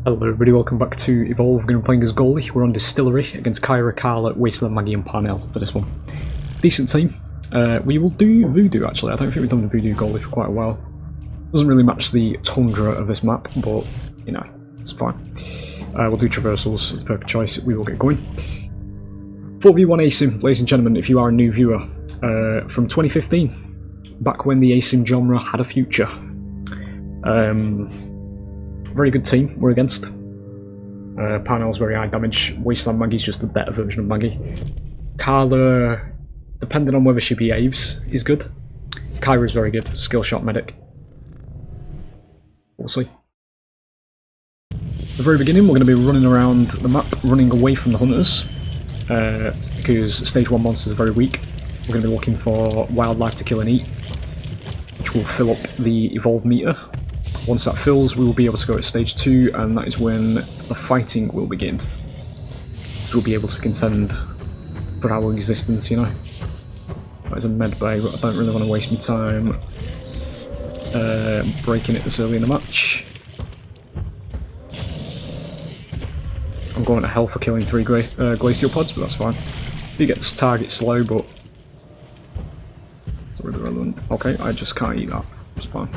Hello everybody, welcome back to Evolve. We're going to be playing as Goliath. We're on Distillery against Kyra, Carla, Wasteland, Maggie and Parnell for this one. Decent team. We will do Voodoo actually. I don't think we've done the Voodoo Goliath for quite a while. Doesn't really match the tundra of this map, but you know, it's fine. We'll do traversals, it's the perfect choice. We will get going. 4v1 ASIM, ladies and gentlemen, if you are a new viewer, from 2015, back when the ASIM genre had a future. Very good team we're against. Parnell's very high damage. Wasteland Maggie's just a better version of Maggie. Carla, depending on whether she behaves, is good. Kyra's very good. Skill shot medic. We'll see. At the very beginning, we're going to be running around the map, running away from the hunters, because stage 1 monsters are very weak. We're going to be looking for wildlife to kill and eat, which will fill up the evolve meter. Once that fills, we will be able to go to stage 2, and that is when the fighting will begin. So we'll be able to contend for our existence, you know. That is a med bay, but I don't really want to waste my time breaking it this early in the match. I'm going to hell for killing 3 glacial pods, but that's fine. You get this target slow, but it's really relevant. Okay, I just can't eat that. That's fine.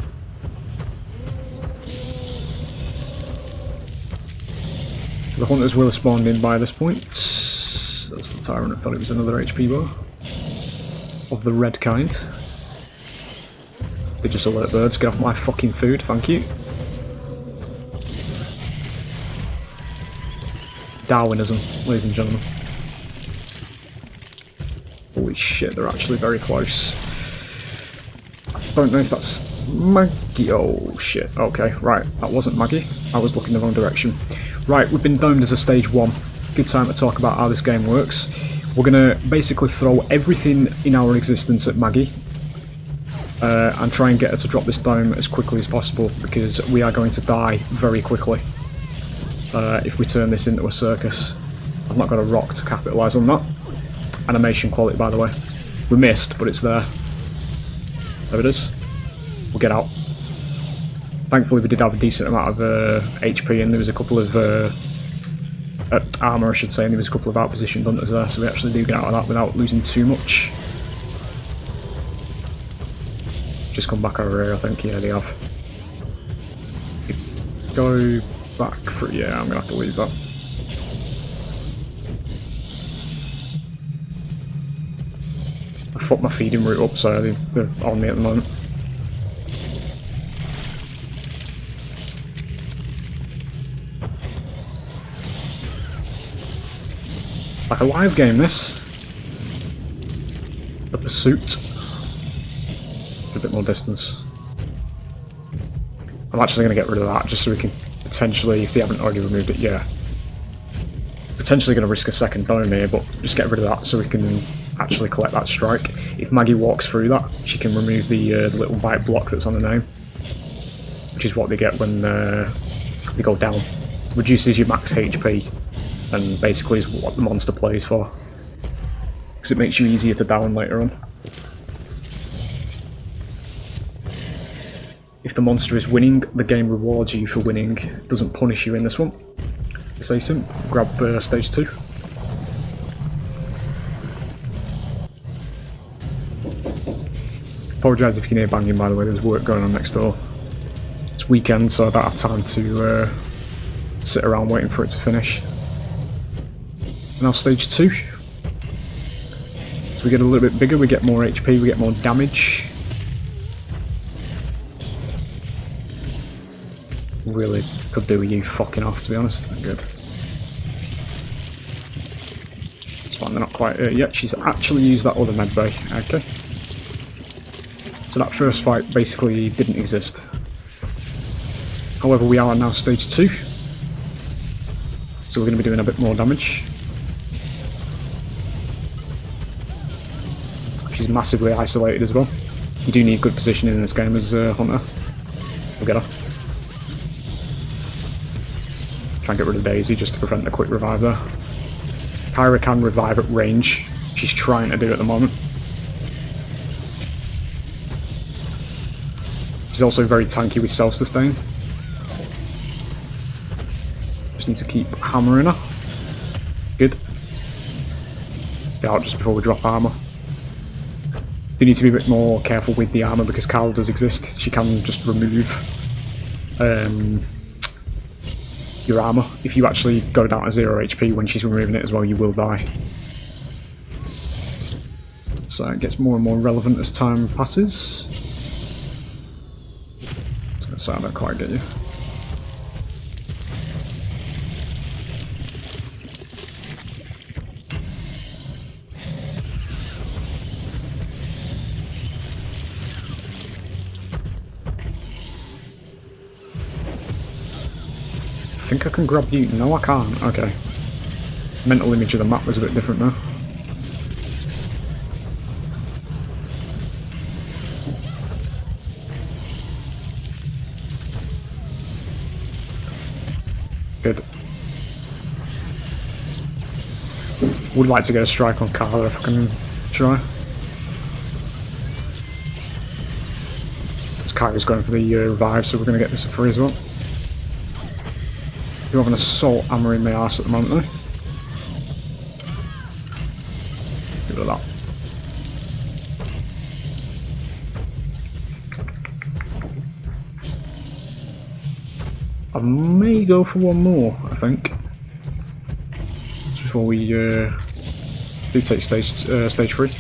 So the hunters will have spawned in by this point. That's the tyrant. I thought it was another HP bar of the red kind. They just alert birds. Get off my fucking food, thank you. Darwinism, ladies and gentlemen. Holy shit, they're actually very close. I don't know if that's Maggie. Oh shit. Okay, right. That wasn't Maggie. I was looking the wrong direction. Right, we've been domed as a stage 1. Good time to talk about how this game works. We're going to basically throw everything in our existence at Maggie and try and get her to drop this dome as quickly as possible, because we are going to die very quickly if we turn this into a circus. I've not got a rock to capitalise on that. Animation quality, by the way. We missed, but it's there. There it is. We'll get out. Thankfully we did have a decent amount of HP, and there was a couple of armour I should say, and there was a couple of out-positioned hunters there, so we actually do get out of that without losing too much. Just come back over here, I think. Yeah, they have. Go back for... yeah, I'm going to have to leave that. I fucked my feeding route up, so they're on me at the moment. Like a live game, this. The pursuit. A bit more distance. I'm actually going to get rid of that just so we can potentially, if they haven't already removed it, yeah. Potentially going to risk a second dome here, but just get rid of that so we can actually collect that strike. If Maggie walks through that, she can remove the little white block that's on her name, which is what they get when they go down. Reduces your max HP. And basically is what the monster plays for, because it makes you easier to down later on. If the monster is winning, the game rewards you for winning. It doesn't punish you in this one. Say some. Grab stage 2. Apologise if you can hear banging, by the way. There's work going on next door. It's weekend, so I don't have time to sit around waiting for it to finish. Now stage 2. So we get a little bit bigger, we get more HP, we get more damage. Really could do with you fucking off, to be honest. Good. It's fine, they're not quite yet. She's actually used that other med bay. Okay. So that first fight basically didn't exist. However, we are now stage 2. So we're going to be doing a bit more damage. She's massively isolated as well. You do need good positioning in this game as a hunter. We'll get her. Try and get rid of Daisy just to prevent the quick revive there. Kyra can revive at range. She's trying to do it at the moment. She's also very tanky with self-sustain. Just need to keep hammering her. Good. Get out just before we drop armour. You need to be a bit more careful with the armour because Carl does exist. She can just remove your armour. If you actually go down to 0 HP when she's removing it as well, you will die. So it gets more and more relevant as time passes. So I don't quite get you. I think I can grab you. No, I can't. Okay. Mental image of the map was a bit different now. Good. Would like to get a strike on Carla if I can try. This Kyrie's going for the revive, so we're going to get this for free as well. I do have an assault hammer in my arse at the moment though. Get rid of that. I may go for one more, I think. Just before we do take stage 3.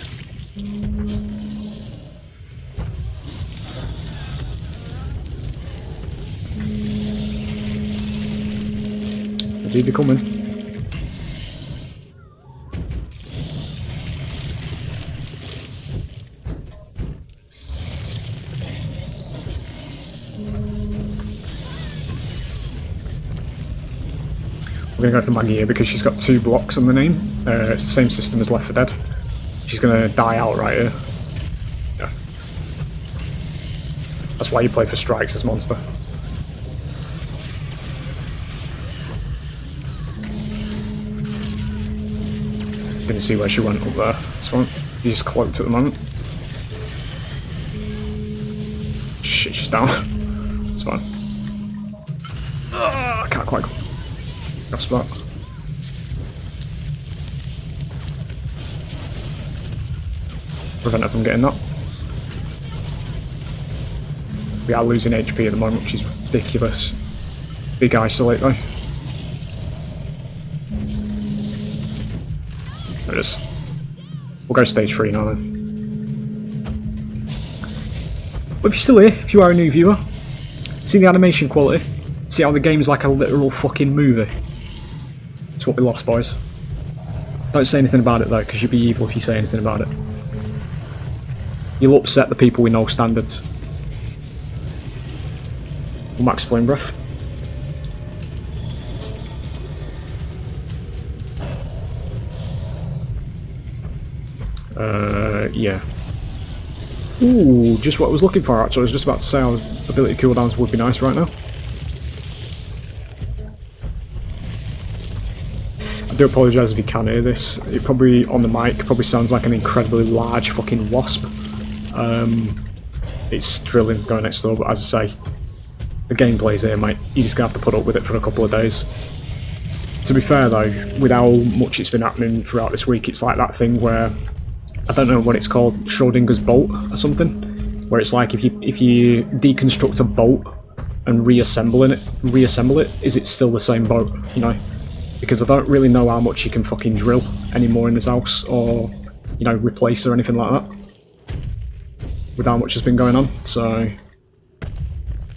Indeed, they're coming. We're going to go for Maggie here because she's got 2 blocks on the name. It's the same system as Left 4 Dead. She's going to die outright here. Yeah. That's why you play for strikes as monster. Didn't see where she went up there. That's fine. She's just cloaked at the moment. Shit, she's down. It's fine. I can't quite grasp that. Prevent her from getting that. We are losing HP at the moment, which is ridiculous. Big isolate though. There it is. We'll go stage 3 now then. But if you're still here, if you are a new viewer, see the animation quality? See how the game's like a literal fucking movie? It's what we lost, boys. Don't say anything about it though, because you'd be evil if you say anything about it. You'll upset the people with no standards. Max flame breath. Yeah. Ooh, just what I was looking for actually. I was just about to say our ability cooldowns would be nice right now. I do apologise if you can hear this. It probably, on the mic, probably sounds like an incredibly large fucking wasp. It's drilling going next door, but as I say, the gameplay's here, mate. You're just going to have to put up with it for a couple of days. To be fair though, with how much it's been happening throughout this week, it's like that thing where, I don't know what it's called, Schrodinger's bolt or something, where it's like if you deconstruct a bolt and reassemble it, is it still the same boat, you know? Because I don't really know how much you can fucking drill anymore in this house, or, you know, replace or anything like that, with how much has been going on, so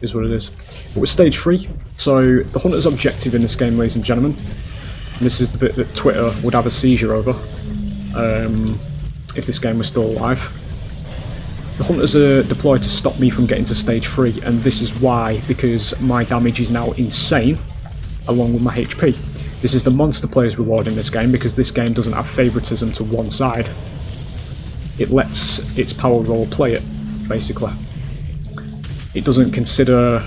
is what it is. But with stage 3, so the hunter's objective in this game, ladies and gentlemen, and this is the bit that Twitter would have a seizure over, if this game was still alive. The hunters are deployed to stop me from getting to stage 3, and this is why, because my damage is now insane, along with my HP. This is the monster player's reward in this game, because this game doesn't have favouritism to one side. It lets its power roll play it, basically. It doesn't consider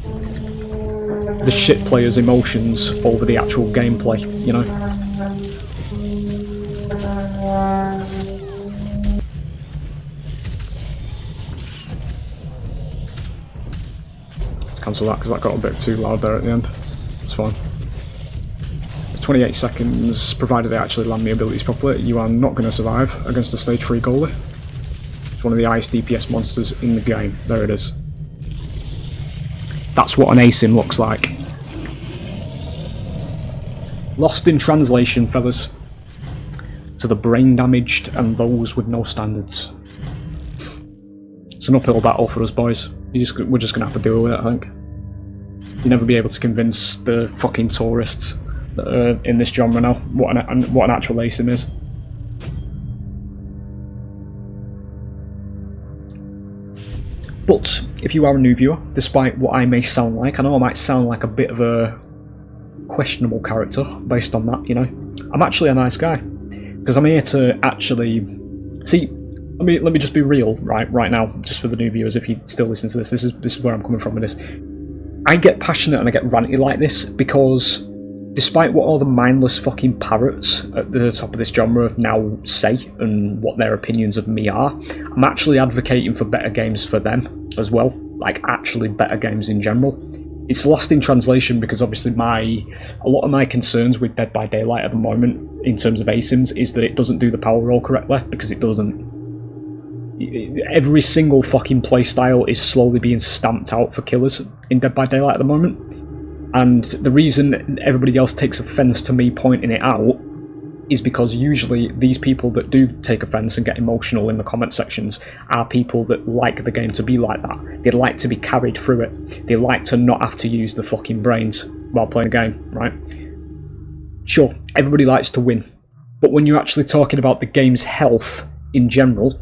the shit player's emotions over the actual gameplay, you know? Cancel that because that got a bit too loud there at the end. It's fine. 28 seconds, provided they actually land the abilities properly. You are not going to survive against a stage 3 goalie. It's one of the highest DPS monsters in the game. There it is. That's what an ASIM looks like. Lost in translation, fellas. To the brain damaged and those with no standards. It's an uphill battle for us, boys. We're just going to have to deal with it, I think. You'll never be able to convince the fucking tourists that are in this genre now what an actual ASIM is. But if you are a new viewer, despite what I may sound like, I know I might sound like a bit of a questionable character based on that, you know. I'm actually a nice guy, because I'm here to actually see. Let me just be real right now, just for the new viewers. If you still listen to this, this is where I'm coming from with this. I get passionate and I get ranty like this because, despite what all the mindless fucking parrots at the top of this genre now say and what their opinions of me are, I'm actually advocating for better games for them as well. Like, actually better games in general. It's lost in translation because obviously a lot of my concerns with Dead by Daylight at the moment in terms of ASIMs is that it doesn't do the power roll correctly, because it doesn't. Every single fucking playstyle is slowly being stamped out for killers in Dead by Daylight at the moment. And the reason everybody else takes offence to me pointing it out is because usually these people that do take offence and get emotional in the comment sections are people that like the game to be like that. They like to be carried through it. They like to not have to use the fucking brains while playing a game, right? Sure, everybody likes to win. But when you're actually talking about the game's health in general,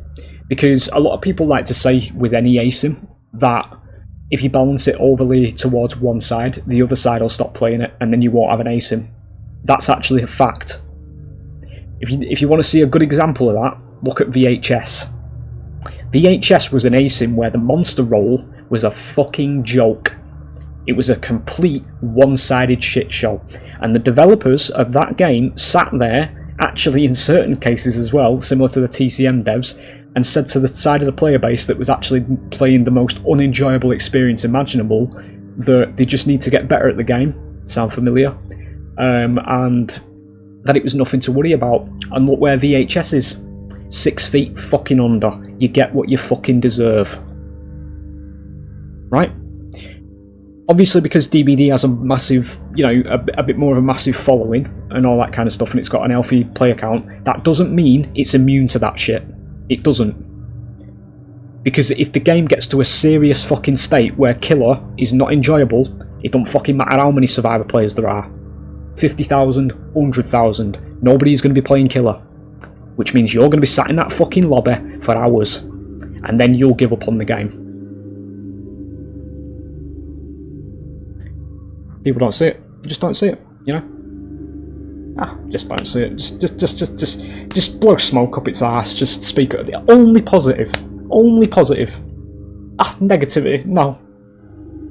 because a lot of people like to say with any ASIM that if you balance it overly towards one side, the other side will stop playing it and then you won't have an ASIM. That's actually a fact. If you want to see a good example of that, look at VHS. VHS was an ASIM where the monster roll was a fucking joke. It was a complete one-sided shit show. And the developers of that game sat there, actually in certain cases as well, similar to the TCM devs, and said to the side of the player base that was actually playing the most unenjoyable experience imaginable that they just need to get better at the game. Sound familiar? And that it was nothing to worry about. And look where VHS is. 6 feet fucking under. You get what you fucking deserve. Right? Obviously, because DBD has a massive, you know, a bit more of a massive following and all that kind of stuff, and it's got an healthy player count, that doesn't mean it's immune to that shit. It doesn't. Because if the game gets to a serious fucking state where killer is not enjoyable, it don't fucking matter how many survivor players there are. 50,000, 100,000, nobody's going to be playing killer. Which means you're going to be sat in that fucking lobby for hours, and then you'll give up on the game. People don't see it. Just don't see it, you know? Just don't see it. Just blow smoke up its arse. Just speak at the only positive. Only positive. Negativity. No.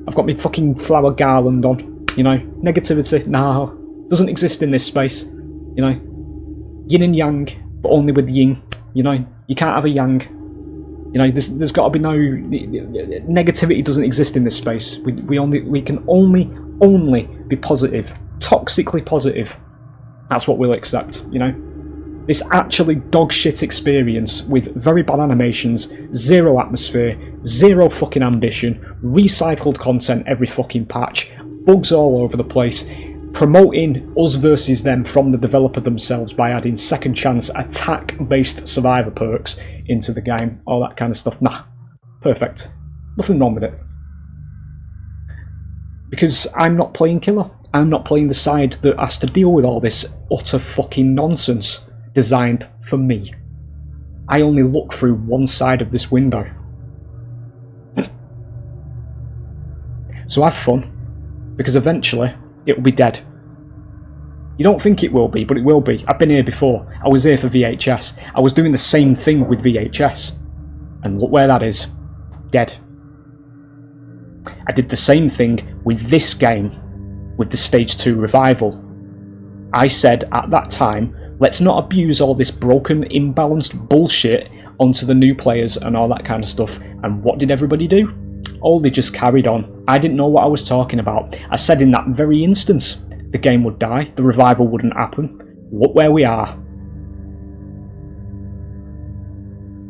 I've got my fucking flower garland on. You know, negativity. No, doesn't exist in this space. You know, yin and yang, but only with yin. You know, you can't have a yang. You know, there's got to be no negativity. Doesn't exist in this space. We can only be positive, toxically positive. That's what we'll accept, you know? This actually dog shit experience with very bad animations, zero atmosphere, zero fucking ambition, recycled content every fucking patch, bugs all over the place, promoting us versus them from the developer themselves by adding second chance attack-based survivor perks into the game, all that kind of stuff. Nah, perfect. Nothing wrong with it. Because I'm not playing killer. I'm not playing the side that has to deal with all this utter fucking nonsense designed for me. I only look through one side of this window. So have fun, because eventually it will be dead. You don't think it will be, but it will be. I've been here before. I was here for VHS. I was doing the same thing with VHS. And look where that is. Dead. I did the same thing with this game, with the Stage 2 revival. I said at that time, let's not abuse all this broken, imbalanced bullshit onto the new players and all that kind of stuff. And what did everybody do? Oh, they just carried on. I didn't know what I was talking about. I said in that very instance the game would die, the revival wouldn't happen. Look where we are.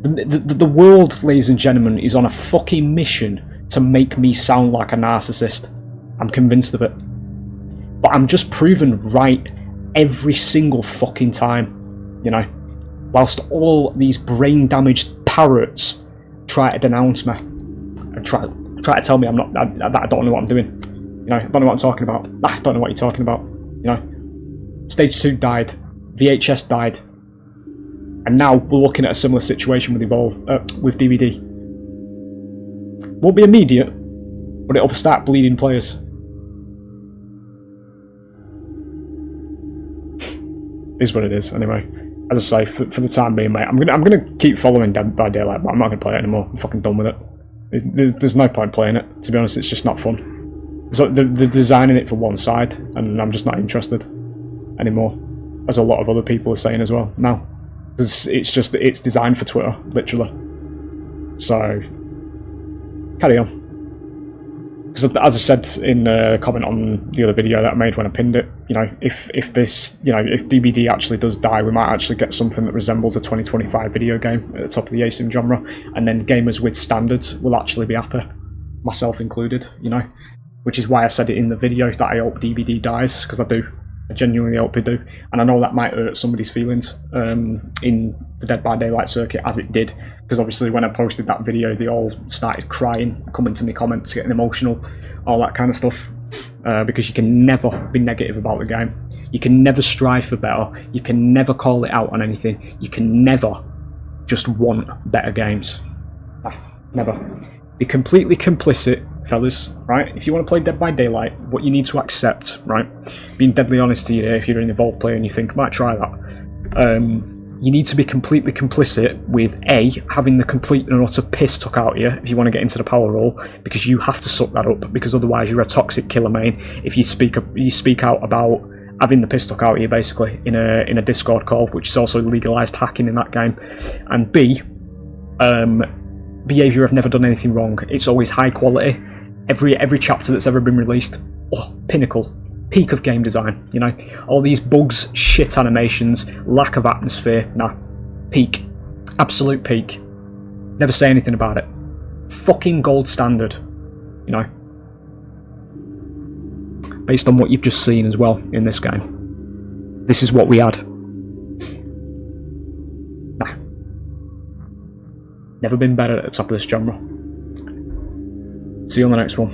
The world, ladies and gentlemen, is on a fucking mission to make me sound like a narcissist. I'm convinced of it. But I'm just proven right every single fucking time, you know? Whilst all these brain-damaged parrots try to denounce me and try to tell me that I don't know what I'm doing. You know, I don't know what I'm talking about. I don't know what you're talking about. You know, Stage 2 died, VHS died, and now we're looking at a similar situation with with DVD. Won't be immediate, but it'll start bleeding players. Is what it is, anyway. As I say, for the time being, mate, I'm gonna keep following Dead by Daylight, but I'm not gonna play it anymore. I'm fucking done with it. There's no point playing it. To be honest, it's just not fun. So they're designing it for one side, and I'm just not interested anymore. As a lot of other people are saying as well. No, because it's designed for Twitter, literally. So carry on. Because as I said in a comment on the other video that I made when I pinned it, you know, if this, you know, if DBD actually does die, we might actually get something that resembles a 2025 video game at the top of the ASIM genre, and then gamers with standards will actually be happy, myself included, you know. Which is why I said it in the video that I hope DBD dies, because I do. I genuinely hope it do. And I know that might hurt somebody's feelings in the Dead by Daylight circuit, as it did. Because obviously when I posted that video, they all started crying, coming to me comments, getting emotional, all that kind of stuff. Because you can never be negative about the game. You can never strive for better. You can never call it out on anything. You can never just want better games. Never. Be completely complicit, fellas, right? If you want to play Dead by Daylight, what you need to accept, right? Being deadly honest to you, if you're an evolved player and you think, I might try that, you need to be completely complicit with A, having the complete and utter piss took out of you if you want to get into the power role, because you have to suck that up, because otherwise you're a toxic killer main if you speak out about having the piss took out of you, basically, in a Discord call, which is also legalised hacking in that game. And B, behaviour, I've never done anything wrong. It's always high quality. Every chapter that's ever been released, pinnacle, peak of game design, you know. All these bugs, shit animations, lack of atmosphere, nah, peak, absolute peak. Never say anything about it. Fucking gold standard, you know. Based on what you've just seen as well in this game. This is what we had. Nah. Never been better at the top of this genre. See you on the next one.